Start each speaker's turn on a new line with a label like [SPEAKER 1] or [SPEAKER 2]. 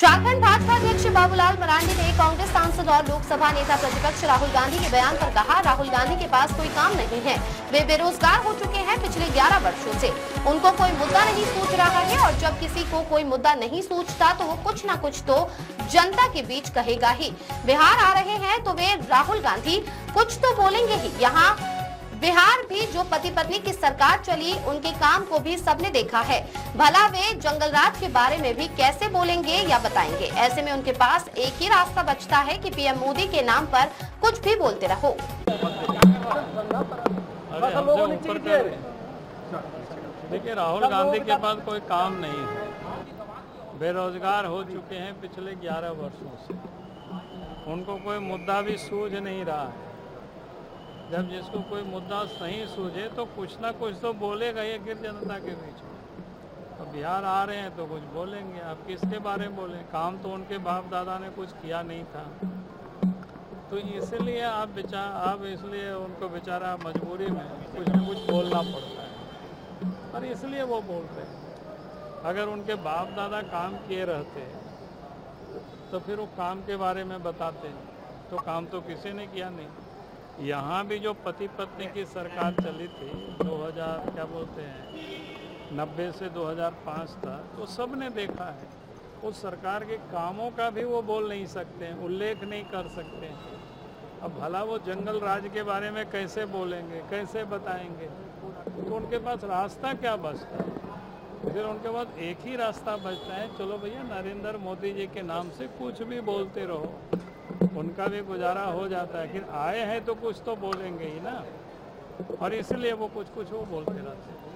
[SPEAKER 1] झारखंड भाजपा अध्यक्ष बाबूलाल मरांडी ने कांग्रेस सांसद और लोकसभा नेता प्रतिपक्ष राहुल गांधी के बयान पर कहा, राहुल गांधी के पास कोई काम नहीं है, वे बेरोजगार हो चुके हैं पिछले 11 वर्षों से, उनको कोई मुद्दा नहीं सूझ रहा है और जब किसी को कोई मुद्दा नहीं सूझता तो वो कुछ न कुछ तो जनता के बीच कहेगा ही। बिहार आ रहे हैं तो वे राहुल गांधी कुछ तो बोलेंगे ही। यहाँ बिहार भी जो पति पत्नी की सरकार चली उनके काम को भी सबने देखा है, भला वे जंगलराज के बारे में भी कैसे बोलेंगे या बताएंगे। ऐसे में उनके पास एक ही रास्ता बचता है कि पीएम मोदी के नाम पर कुछ भी बोलते रहो।
[SPEAKER 2] देखिए, राहुल गांधी के पास कोई काम नहीं है, बेरोजगार हो चुके हैं पिछले 11 वर्षों से, उनको कोई मुद्दा भी सूझ नहीं रहा है। जब जिसको कोई मुद्दा नहीं सूझे तो कुछ ना कुछ तो बोलेगा ये गिर जनता के बीच में। अब बिहार आ रहे हैं तो कुछ बोलेंगे। आप किसके बारे में बोलें? काम तो उनके बाप दादा ने कुछ किया नहीं था, तो इसलिए आप इसलिए उनको बेचारा मजबूरी में कुछ न कुछ बोलना पड़ता है, और इसलिए वो बोल रहे हैं। अगर उनके बाप दादा काम किए रहते तो फिर वो काम के बारे में बताते, तो काम तो किसी ने किया नहीं। यहाँ भी जो पति पत्नी की सरकार चली थी 90 से 2005 तक, तो सब ने देखा है। उस सरकार के कामों का भी वो बोल नहीं सकते हैं, उल्लेख नहीं कर सकते हैं। अब भला वो जंगल राज के बारे में कैसे बोलेंगे, कैसे बताएंगे? तो उनके पास रास्ता क्या बचता है? फिर उनके पास एक ही रास्ता बचता है, चलो भैया नरेंद्र मोदी जी के नाम से कुछ भी बोलते रहो, उनका भी गुजारा हो जाता है। फिर आए हैं तो कुछ तो बोलेंगे ही ना, और इसलिए वो कुछ वो बोलते रहते हैं।